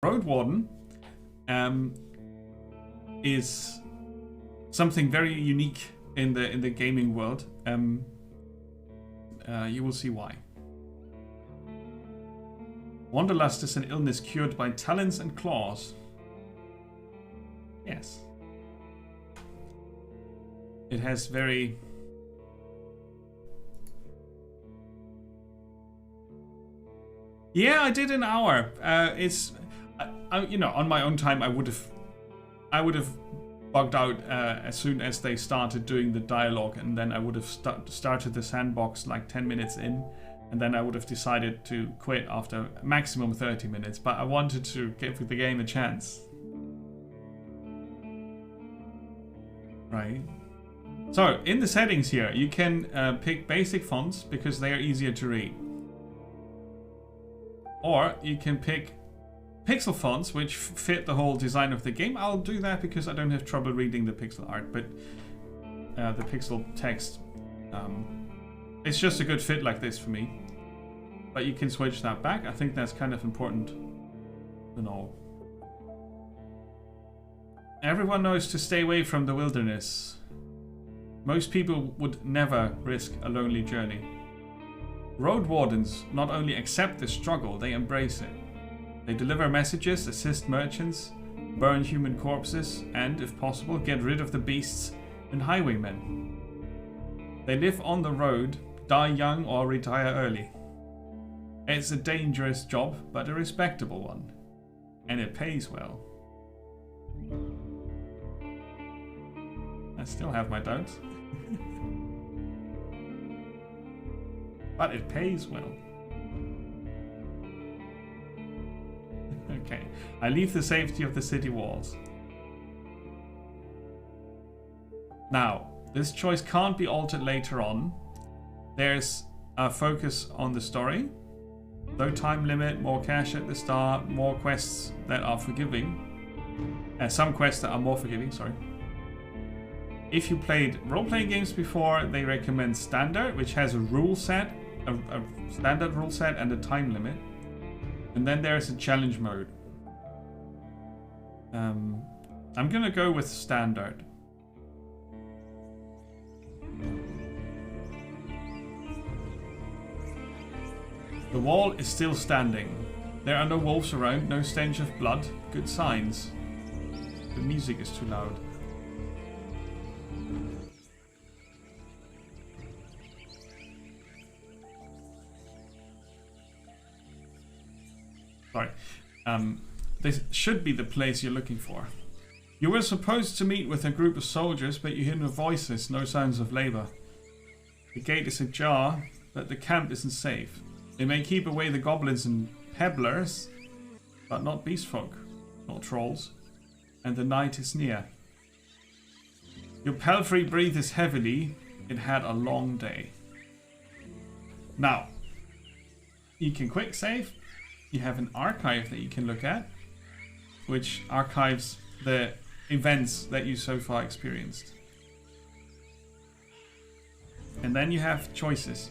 Roadwarden is something very unique in the gaming world. You will see why. Wanderlust is an illness cured by talons and claws. Yes. It has very... Yeah, I did an hour. It's, you know, on my own time, I would have bugged out as soon as they started doing the dialogue, and then I would have started the sandbox like 10 minutes in, and then I would have decided to quit after maximum 30 minutes. But I wanted to give the game a chance. Right. So in the settings here, you can pick basic fonts because they are easier to read. Or you can pick pixel fonts which fit the whole design of the game. I'll do that because I don't have trouble reading the pixel art, but the pixel text, it's just a good fit like this for me. But you can switch that back. I think that's kind of important to know. Everyone knows to stay away from the wilderness. Most people would never risk a lonely journey. Roadwardens not only accept the struggle, they embrace it. They deliver messages, assist merchants, burn human corpses, and, if possible, get rid of the beasts and highwaymen. They live on the road, die young or retire early. It's a dangerous job, but a respectable one. And it pays well. I still have my doubts. But it pays well. Okay, I leave the safety of the city walls. Now, this choice can't be altered later on. There's a focus on the story. No time limit, more cash at the start, more quests that are forgiving. Some quests that are more forgiving, sorry. If you played role-playing games before, they recommend standard, which has a rule set, a standard rule set and a time limit. And then there's a challenge mode. I'm gonna go with standard. The wall is still standing. There are no wolves around, no stench of blood. Good signs. The music is too loud. Sorry. This should be the place you're looking for. You were supposed to meet with a group of soldiers, but you hear no voices, no sounds of labor. The gate is ajar, but the camp isn't safe. They may keep away the goblins and pebblers, but not beast folk, not trolls, and the night is near. Your palfrey breathes heavily. It had a long day. Now, you can quick save. You have an archive that you can look at, which archives the events that you so far experienced. And then you have choices.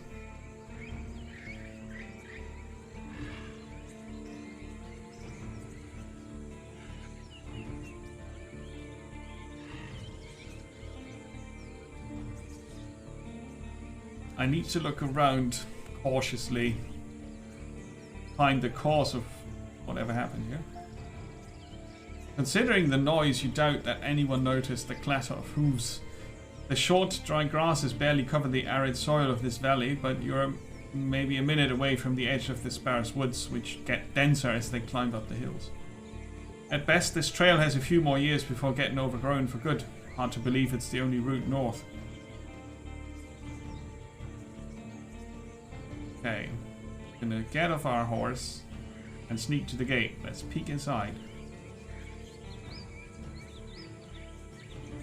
I need to look around cautiously, find the cause of whatever happened here. Considering the noise, you doubt that anyone noticed the clatter of hooves. The short, dry grasses barely cover the arid soil of this valley, but you're maybe a minute away from the edge of the sparse woods, which get denser as they climb up the hills. At best, this trail has a few more years before getting overgrown for good. Hard to believe it's the only route north. Okay, gonna get off our horse and sneak to the gate. Let's peek inside.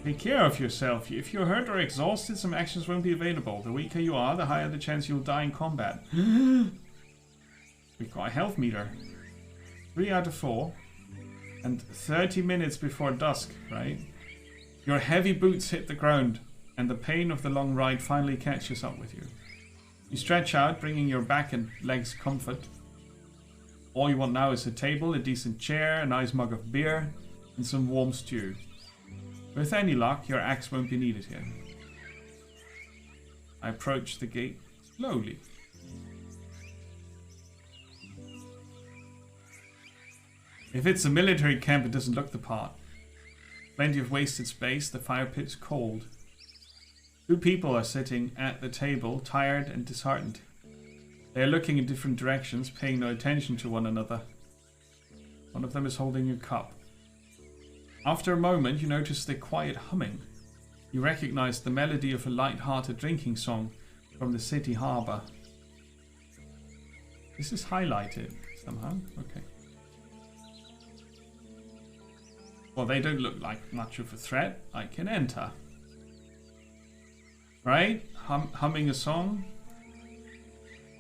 Take care of yourself. If you're hurt or exhausted, some actions won't be available. The weaker you are, the higher the chance you'll die in combat. We've got a health meter. 3 out of 4. And 30 minutes before dusk, right? Your heavy boots hit the ground, and the pain of the long ride finally catches up with you. You stretch out, bringing your back and legs comfort. All you want now is a table, a decent chair, a nice mug of beer, and some warm stew. With any luck, your axe won't be needed here. I approach the gate slowly. If it's a military camp, it doesn't look the part. Plenty of wasted space, the fire pit's cold. 2 people are sitting at the table, tired and disheartened. They are looking in different directions, paying no attention to one another. One of them is holding a cup. After a moment, you notice the quiet humming. You recognize the melody of a light-hearted drinking song from the city harbour. This is highlighted somehow. Okay. Well, they don't look like much of a threat. I can enter. Right? Humming a song.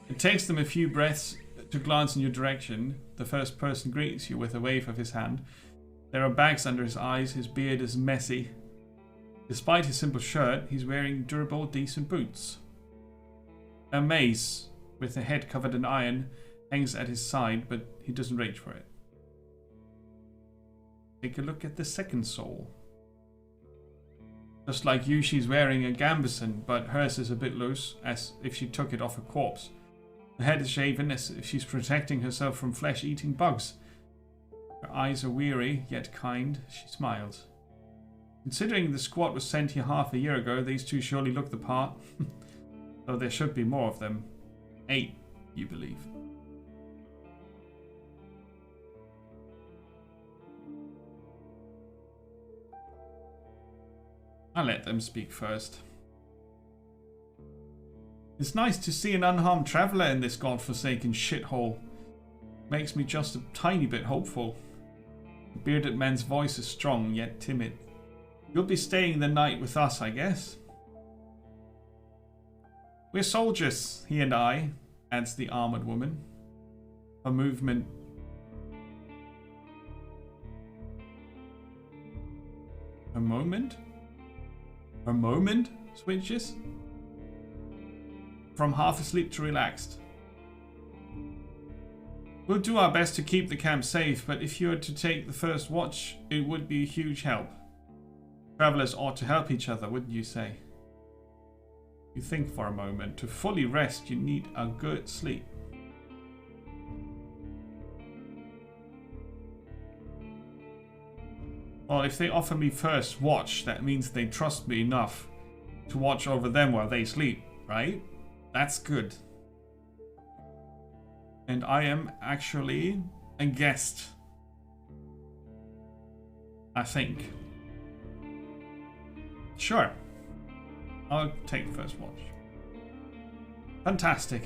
It takes them a few breaths to glance in your direction. The first person greets you with a wave of his hand. There are bags under his eyes. His beard is messy. Despite his simple shirt, he's wearing durable, decent boots. A mace with a head covered in iron hangs at his side, but he doesn't reach for it. Take a look at the second soul. Just like you, she's wearing a gambeson, but hers is a bit loose, as if she took it off a corpse. Her head is shaven, as if she's protecting herself from flesh-eating bugs. Her eyes are weary, yet kind. She smiles. Considering the squad was sent here half a year ago, these 2 surely look the part. Though there should be more of them. 8, you believe. I'll let them speak first. It's nice to see an unharmed traveller in this godforsaken shithole. Makes me just a tiny bit hopeful. The bearded man's voice is strong, yet timid. You'll be staying the night with us, I guess. We're soldiers, he and I, adds the armoured woman. Her movement... A moment? Her moment switches from half asleep to relaxed. We'll do our best to keep the camp safe, but if you were to take the first watch, it would be a huge help. Travelers ought to help each other, wouldn't you say? You think for a moment. To fully rest, you need a good sleep. Well, if they offer me first watch, that means they trust me enough to watch over them while they sleep, right? That's good. And I am actually a guest. I think. Sure. I'll take first watch. Fantastic.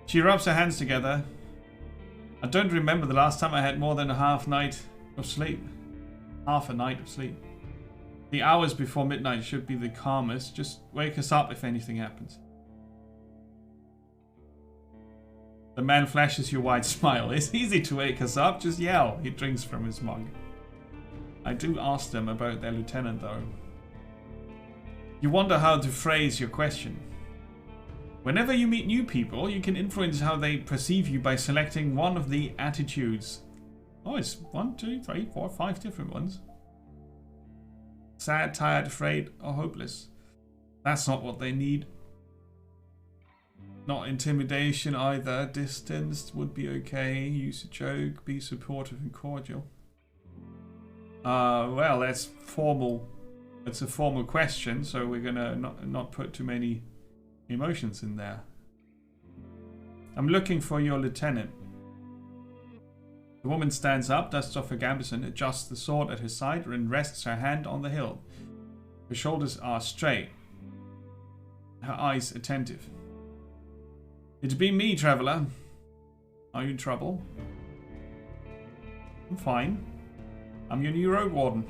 She rubs her hands together. I don't remember the last time I had more than a half night of sleep. Half a night of sleep. The hours before midnight should be the calmest. Just wake us up if anything happens. The man flashes you a wide smile. It's easy to wake us up. Just yell. He drinks from his mug. I do ask them about their lieutenant, though. You wonder how to phrase your question. Whenever you meet new people, you can influence how they perceive you by selecting one of the attitudes. Oh, it's 1, 2, 3, 4, 5 different ones. Sad, tired, afraid, or hopeless. That's not what they need. Not intimidation either. Distanced would be okay. Use a joke. Be supportive and cordial. Well, that's formal. It's a formal question, so we're gonna not put too many emotions in there. I'm looking for your lieutenant. The woman stands up, dusts off her gambeson, adjusts the sword at her side, and rests her hand on the hilt. Her shoulders are straight, her eyes attentive. It'd be me, traveller. Are you in trouble? I'm fine. I'm your new Roadwarden.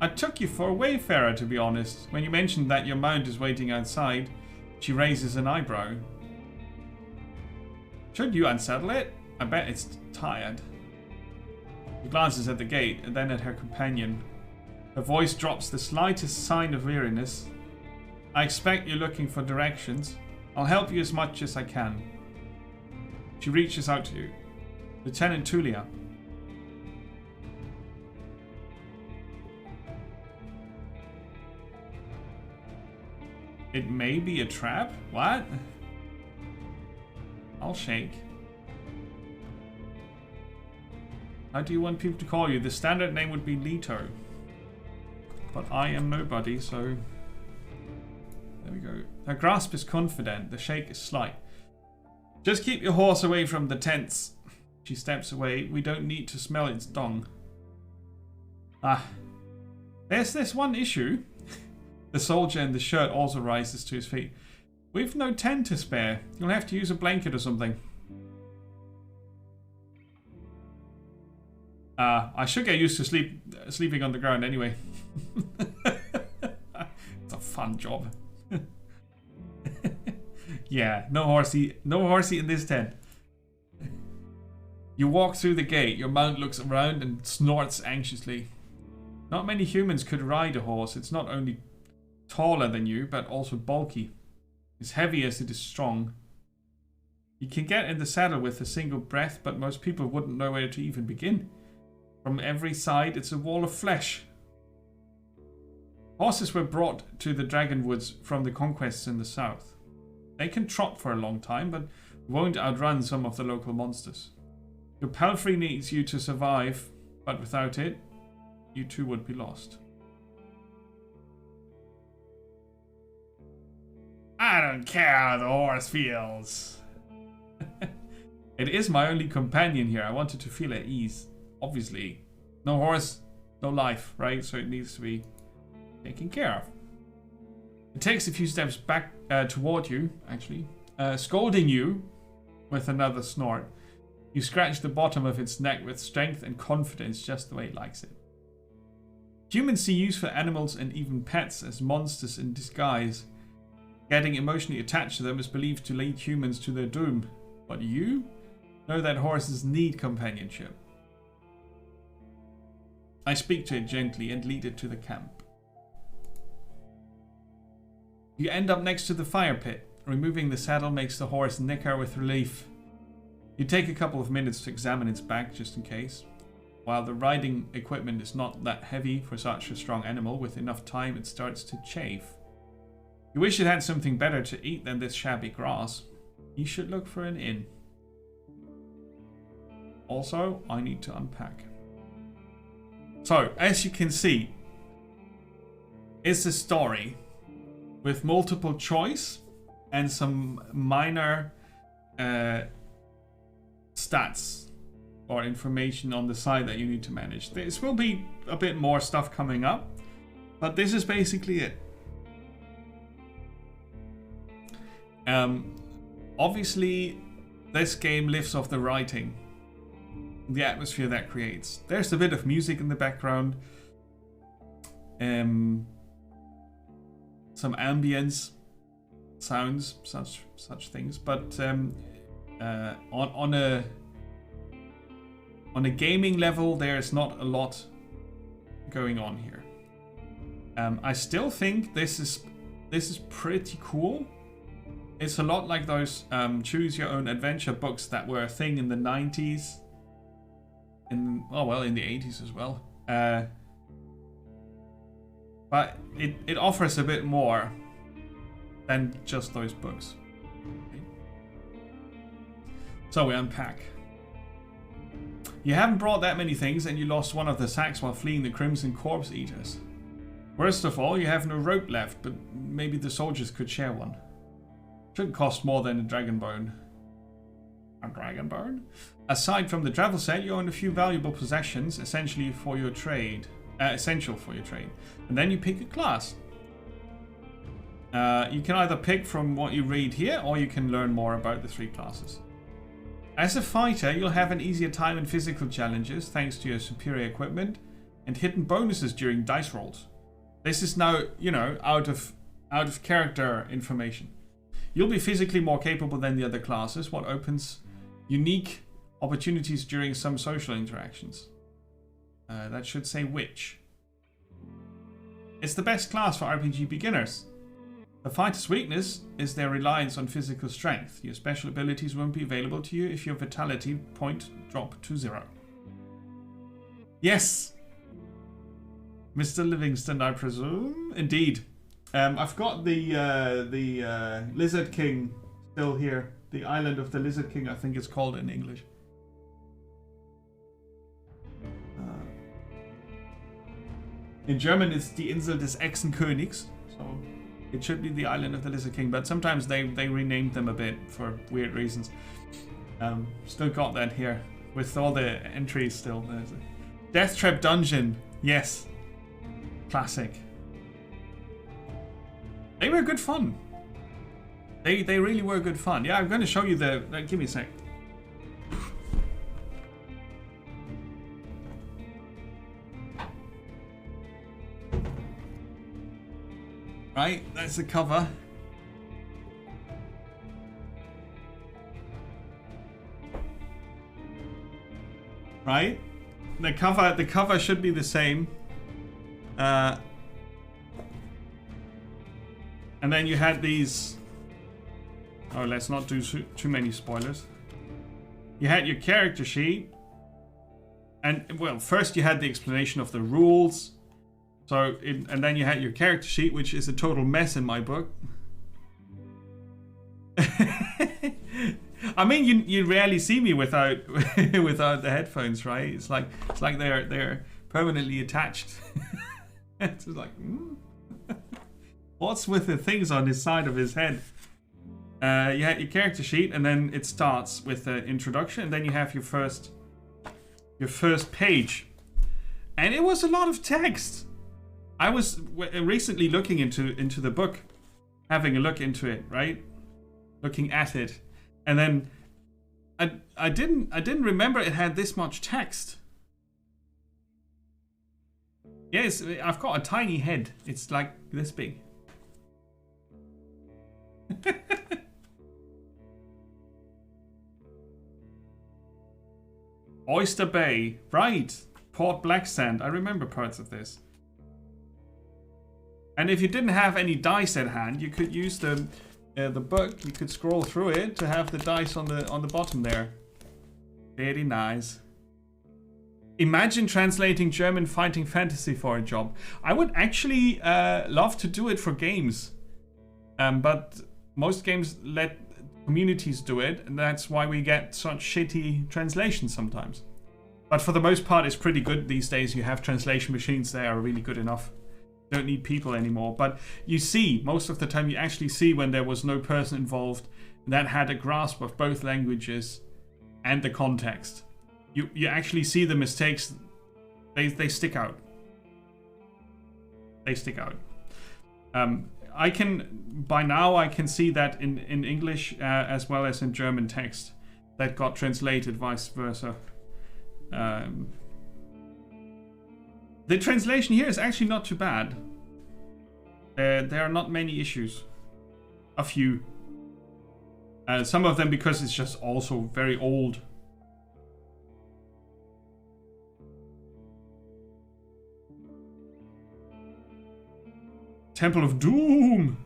I took you for a wayfarer, to be honest. When you mentioned that your mount is waiting outside, she raises an eyebrow. Should you unsaddle it? I bet it's tired. She glances at the gate and then at her companion. Her voice drops the slightest sign of weariness. I expect you're looking for directions. I'll help you as much as I can. She reaches out to you. Lieutenant Tulia. It may be a trap? What? I'll shake. How do you want people to call you? The standard name would be Leto. But I am nobody, so... There we go. Her grasp is confident. The shake is slight. Just keep your horse away from the tents. She steps away. We don't need to smell its dung. Ah. There's this one issue. The soldier in the shirt also rises to his feet. We've no tent to spare. You'll have to use a blanket or something. I should get used to sleeping on the ground anyway. It's a fun job. Yeah, no horsey in this tent. You walk through the gate. Your mount looks around and snorts anxiously. Not many humans could ride a horse. It's not only taller than you, but also bulky. As heavy as it is strong. You can get in the saddle with a single breath, but most people wouldn't know where to even begin. From every side, it's a wall of flesh. Horses were brought to the Dragonwoods from the conquests in the south. They can trot for a long time, but won't outrun some of the local monsters. Your palfrey needs you to survive, but without it, you too would be lost. I don't care how the horse feels. It is my only companion here. I wanted to feel at ease. Obviously, no horse, no life, right? So it needs to be taken care of. It takes a few steps back toward you, actually, scolding you with another snort. You scratch the bottom of its neck with strength and confidence, just the way it likes it. Humans see use for animals and even pets as monsters in disguise. Getting emotionally attached to them is believed to lead humans to their doom. But you know that horses need companionship. I speak to it gently and lead it to the camp. You end up next to the fire pit. Removing the saddle makes the horse nicker with relief. You take a couple of minutes to examine its back just in case. While the riding equipment is not that heavy for such a strong animal, with enough time it starts to chafe. You wish it had something better to eat than this shabby grass. You should look for an inn. Also, I need to unpack. So, as you can see, it's a story with multiple choice and some minor stats or information on the side that you need to manage. This will be a bit more stuff coming up, but this is basically it. Obviously, this game lives off the writing, the atmosphere that creates. There's a bit of music in the background, some ambience sounds, such things. But on a gaming level, there's not a lot going on here. I still think this is pretty cool. It's a lot like those choose your own adventure books that were a thing in the 90s. In the 80s as well. But it offers a bit more than just those books. Okay. So we unpack. You haven't brought that many things, and you lost one of the sacks while fleeing the Crimson Corpse Eaters. Worst of all, you have no rope left, but maybe the soldiers could share one. Shouldn't cost more than a dragon bone. A dragon bone? Aside from the travel set, you own a few valuable possessions, essential for your trade. And then you pick a class. You can either pick from what you read here, or you can learn more about the three classes. As a fighter, you'll have an easier time in physical challenges thanks to your superior equipment and hidden bonuses during dice rolls. This is now, out of character information. You'll be physically more capable than the other classes, what opens unique opportunities during some social interactions. That should say which. It's the best class for RPG beginners. The fighter's weakness is their reliance on physical strength. Your special abilities won't be available to you if your vitality point drop to 0. Yes! Mr. Livingston, I presume? Indeed. I've got the Lizard King still here. The Island of the Lizard King, I think it's called in English. In German, it's die Insel des Echsenkönigs. So it should be the Island of the Lizard King, but sometimes they renamed them a bit for weird reasons. Still got that here with all the entries still. There's a Death Trap Dungeon. Yes. Classic. They were good fun. They really were good fun. Yeah, I'm going to show you the... give me a sec. Right, that's the cover. Right? The cover should be the same. And then you had these... Oh, let's not do too many spoilers. You had your character sheet. And, well, first you had the explanation of the rules. So, and then you had your character sheet, which is a total mess in my book. I mean, you rarely see me without without the headphones, right? It's like they're permanently attached. It's like, what's with the things on his side of his head? You had your character sheet, and then it starts with the introduction, and then you have your first page, and it was a lot of text. I was recently looking into the book, having a look into it, right? Looking at it, and then I didn't remember it had this much text. Yes, I've got a tiny head. It's like this big. Oyster Bay, right? Port Blacksand. I remember parts of this. And if you didn't have any dice at hand, you could use the book. You could scroll through it to have the dice on the bottom there. Very nice. Imagine translating German fighting fantasy for a job. I would actually love to do it for games, but most games let communities do it, and that's why we get such shitty translations sometimes. But for the most part, it's pretty good these days. You have translation machines that are really good enough. Don't need people anymore. But you see, most of the time, you actually see when there was no person involved that had a grasp of both languages and the context. You actually see the mistakes. They stick out. They stick out. By now I can see that in English as well as in German text that got translated vice versa. The translation here is actually not too bad. There are not many issues. A few. Some of them because it's just also very old. Temple of Doom.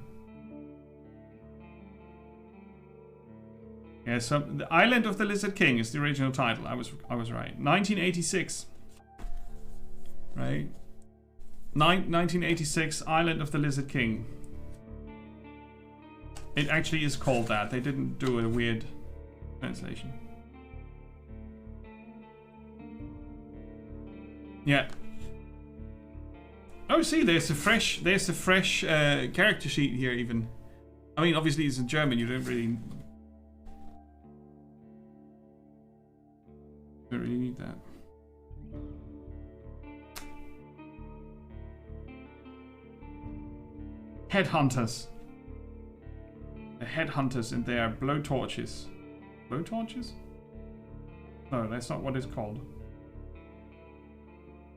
Yeah, so the Island of the Lizard King is the original title. I was right. 1986. Right. 1986, Island of the Lizard King. It actually is called that. They didn't do a weird translation. Yeah. Oh, see, there's a fresh character sheet here. Even, I mean, obviously it's in German. You don't really need that. Headhunters. The headhunters in their blowtorches. Blowtorches? No, that's not what it's called.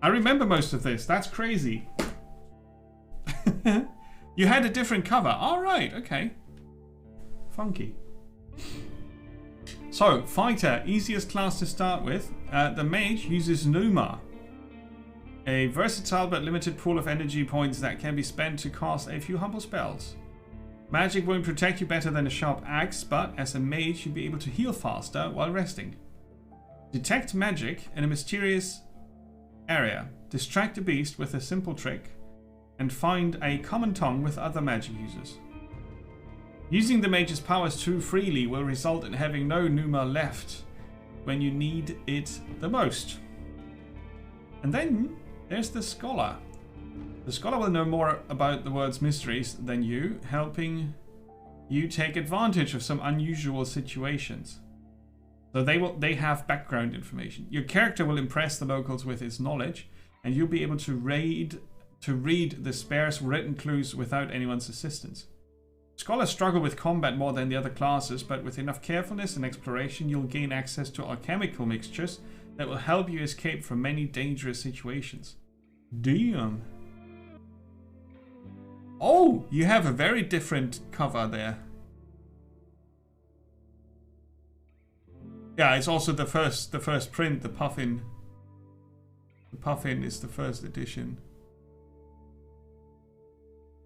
I remember most of this. That's crazy. You had a different cover. All right, okay. Funky. So, fighter, easiest class to start with. The mage uses Numa, a versatile but limited pool of energy points that can be spent to cast a few humble spells. Magic won't protect you better than a sharp axe, but as a mage you'll be able to heal faster while resting. Detect magic in a mysterious area. Distract a beast with a simple trick and find a common tongue with other magic users. Using the mage's powers too freely will result in having no Numa left when you need it the most. And then there's the scholar. The scholar will know more about the world's mysteries than you, helping you take advantage of some unusual situations. So they have background information. Your character will impress the locals with his knowledge, and you'll be able to read the sparse written clues without anyone's assistance. Scholars struggle with combat more than the other classes, but with enough carefulness and exploration, you'll gain access to alchemical mixtures that will help you escape from many dangerous situations. Damn. Oh, you have a very different cover there. Yeah, it's also the first print, the Puffin. The Puffin is the first edition.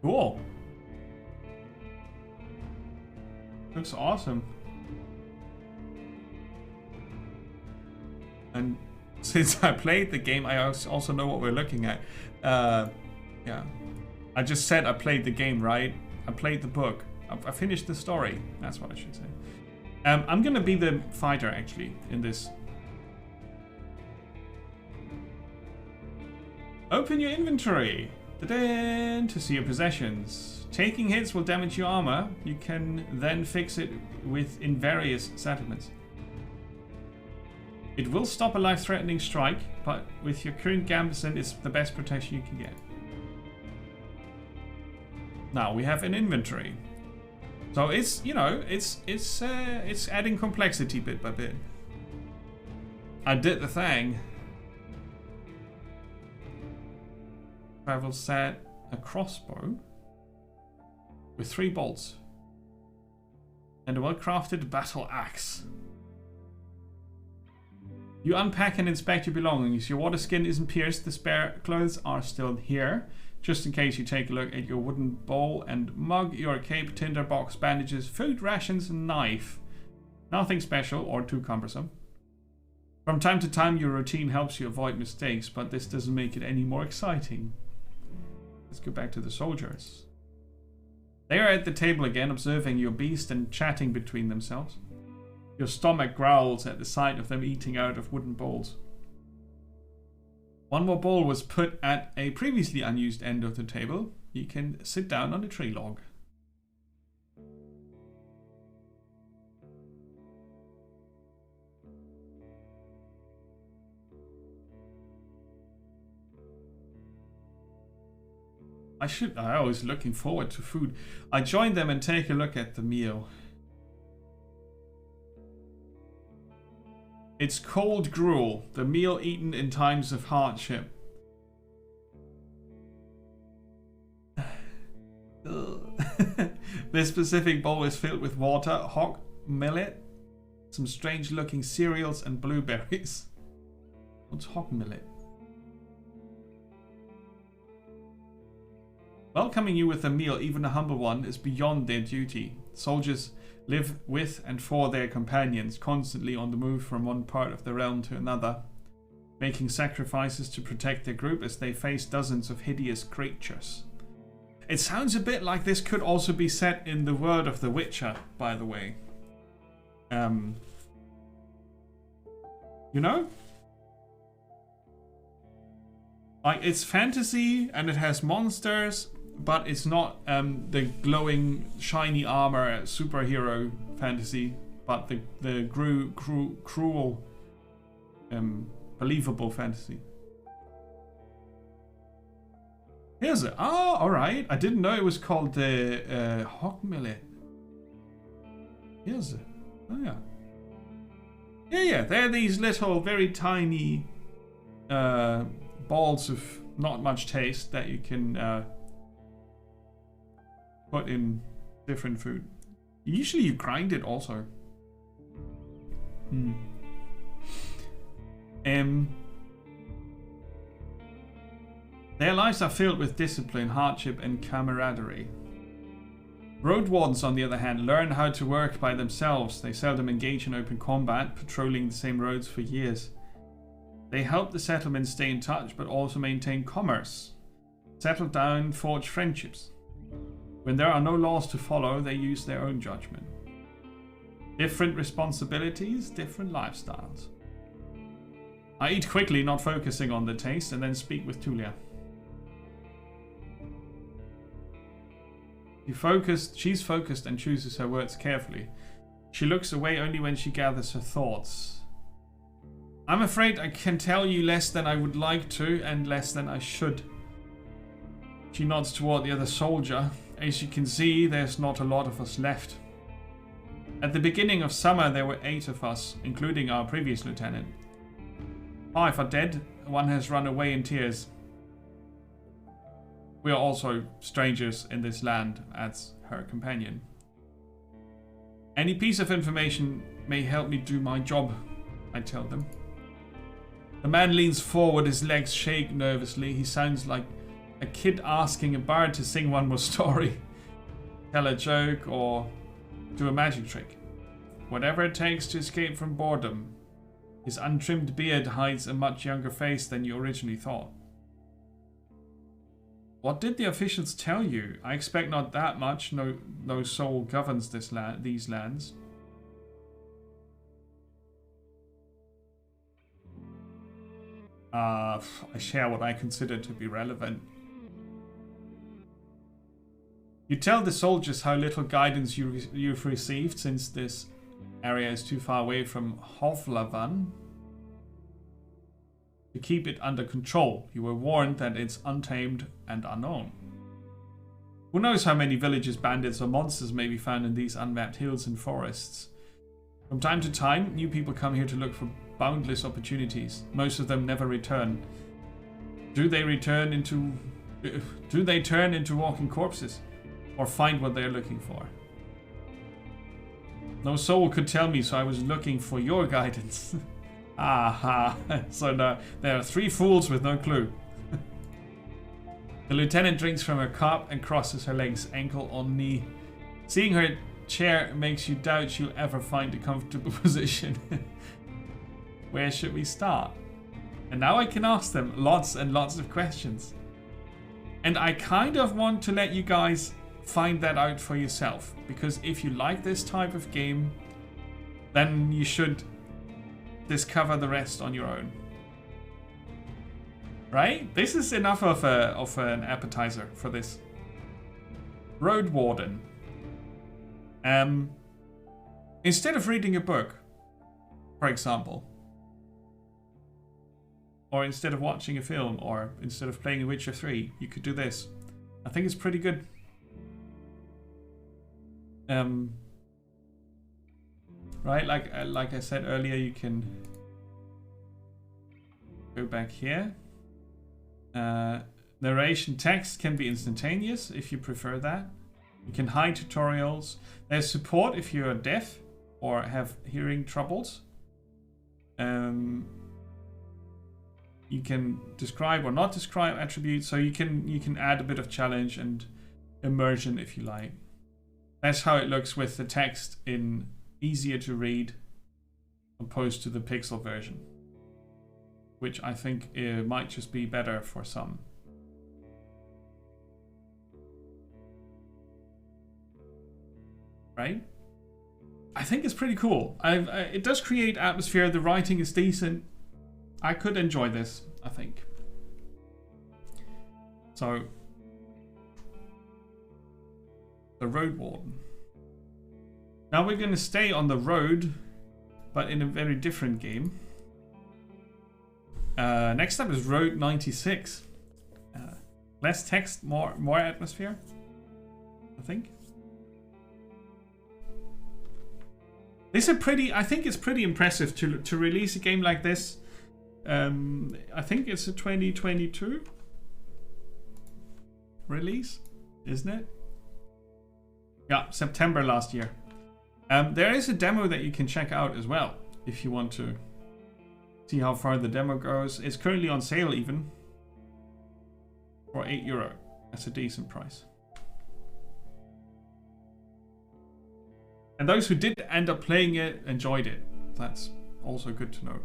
Cool. Looks awesome. And since I played the game, I also know what we're looking at. Yeah. I just said I played the game, right? I played the book. I finished the story. That's what I should say. I'm gonna be the fighter, actually, in this. Open your inventory. Ta-da! To see your possessions. Taking hits will damage your armor. You can then fix it in various settlements. It will stop a life-threatening strike, but with your current gambeson, it's the best protection you can get. Now we have an inventory, so it's, you know, it's adding complexity bit by bit. I did the thing. Travel set a crossbow with 3 bolts and a well-crafted battle axe. You unpack and inspect your belongings. Your water skin isn't pierced. The spare clothes are still here. Just in case you take a look at your wooden bowl and mug, your cape, tinderbox, bandages, food rations, and knife. Nothing special or too cumbersome. From time to time your routine helps you avoid mistakes, but this doesn't make it any more exciting. Let's go back to the soldiers. They are at the table again, observing your beast and chatting between themselves. Your stomach growls at the sight of them eating out of wooden bowls. One more bowl was put at a previously unused end of the table. You can sit down on a tree log. I always looking forward to food. I join them and take a look at the meal. It's cold gruel, the meal eaten in times of hardship. This specific bowl is filled with water, hog millet, some strange looking cereals, and blueberries. What's hog millet? Welcoming you with a meal, even a humble one, is beyond their duty. Soldiers live with and for their companions, constantly on the move from one part of the realm to another, making sacrifices to protect their group as they face dozens of hideous creatures. It sounds a bit like this could also be set in the world of The Witcher, by the way. You know? Like, it's fantasy and it has monsters, but it's not the glowing, shiny armor superhero fantasy, but the cruel, believable fantasy. Here's it. Oh, alright. I didn't know it was called the hog millet. Here's it. Oh, yeah. Yeah. They're these little, very tiny balls of not much taste that you can put in different food. Usually you grind it also. Their lives are filled with discipline, hardship, and camaraderie. Roadwardens, on the other hand, learn how to work by themselves. They seldom engage in open combat, patrolling the same roads for years. They help the settlement stay in touch, but also maintain commerce. Settle down, forge friendships. When there are no laws to follow, they use their own judgment. Different responsibilities, different lifestyles. I eat quickly, not focusing on the taste, and then speak with Tulia. She's focused and chooses her words carefully. She looks away only when she gathers her thoughts. I'm afraid I can tell you less than I would like to, and less than I should. She nods toward the other soldier. As you can see, there's not a lot of us left. At the beginning of summer, there were 8 of us, including our previous lieutenant. 5 are dead, one has run away in tears. We are also strangers in this land, adds her companion. Any piece of information may help me do my job, I tell them. The man leans forward, his legs shake nervously. He sounds like a kid asking a bard to sing one more story, tell a joke, or do a magic trick. Whatever it takes to escape from boredom. His untrimmed beard hides a much younger face than you originally thought. What did the officials tell you? I expect not that much. No soul governs these lands. I share what I consider to be relevant. You tell the soldiers how little guidance you've received since this area is too far away from Hovlavan to keep it under control. You were warned that it's untamed and unknown. Who knows how many villages, bandits, or monsters may be found in these unmapped hills and forests. From time to time, new people come here to look for boundless opportunities. Most of them never return. Do they turn into walking corpses? Or find what they're looking for? No soul could tell me, so I was looking for your guidance. Aha. So now there are 3 fools with no clue. The lieutenant drinks from her cup and crosses her legs, ankle on knee. Seeing her chair makes you doubt she'll ever find a comfortable position. Where should we start? And now I can ask them lots and lots of questions. And I kind of want to let you guys find that out for yourself, because if you like this type of game, then you should discover the rest on your own. Right? This is enough of an appetizer for this. Roadwarden. Instead of reading a book, for example, or instead of watching a film, or instead of playing Witcher 3, you could do this. I think it's pretty good. Right, like I said earlier, you can go back here. Narration text can be instantaneous if you prefer that. You can hide tutorials. There's support if you're deaf or have hearing troubles. You can describe or not describe attributes, so you can add a bit of challenge and immersion if you like. That's how it looks with the text in easier to read opposed to the pixel version, which I think might just be better for some. Right? I think it's pretty cool. It does create atmosphere. The writing is decent. I could enjoy this, I think. So, the Roadwarden. Now we're going to stay on the road, but in a very different game. Next up is Road 96. Less text, more atmosphere, I think. This is I think it's pretty impressive to release a game like this. I think it's a 2022 release, isn't it? Yeah, September last year. There is a demo that you can check out as well if you want to see how far the demo goes. It's currently on sale even for €8. That's a decent price. And those who did end up playing it enjoyed it. That's also good to know.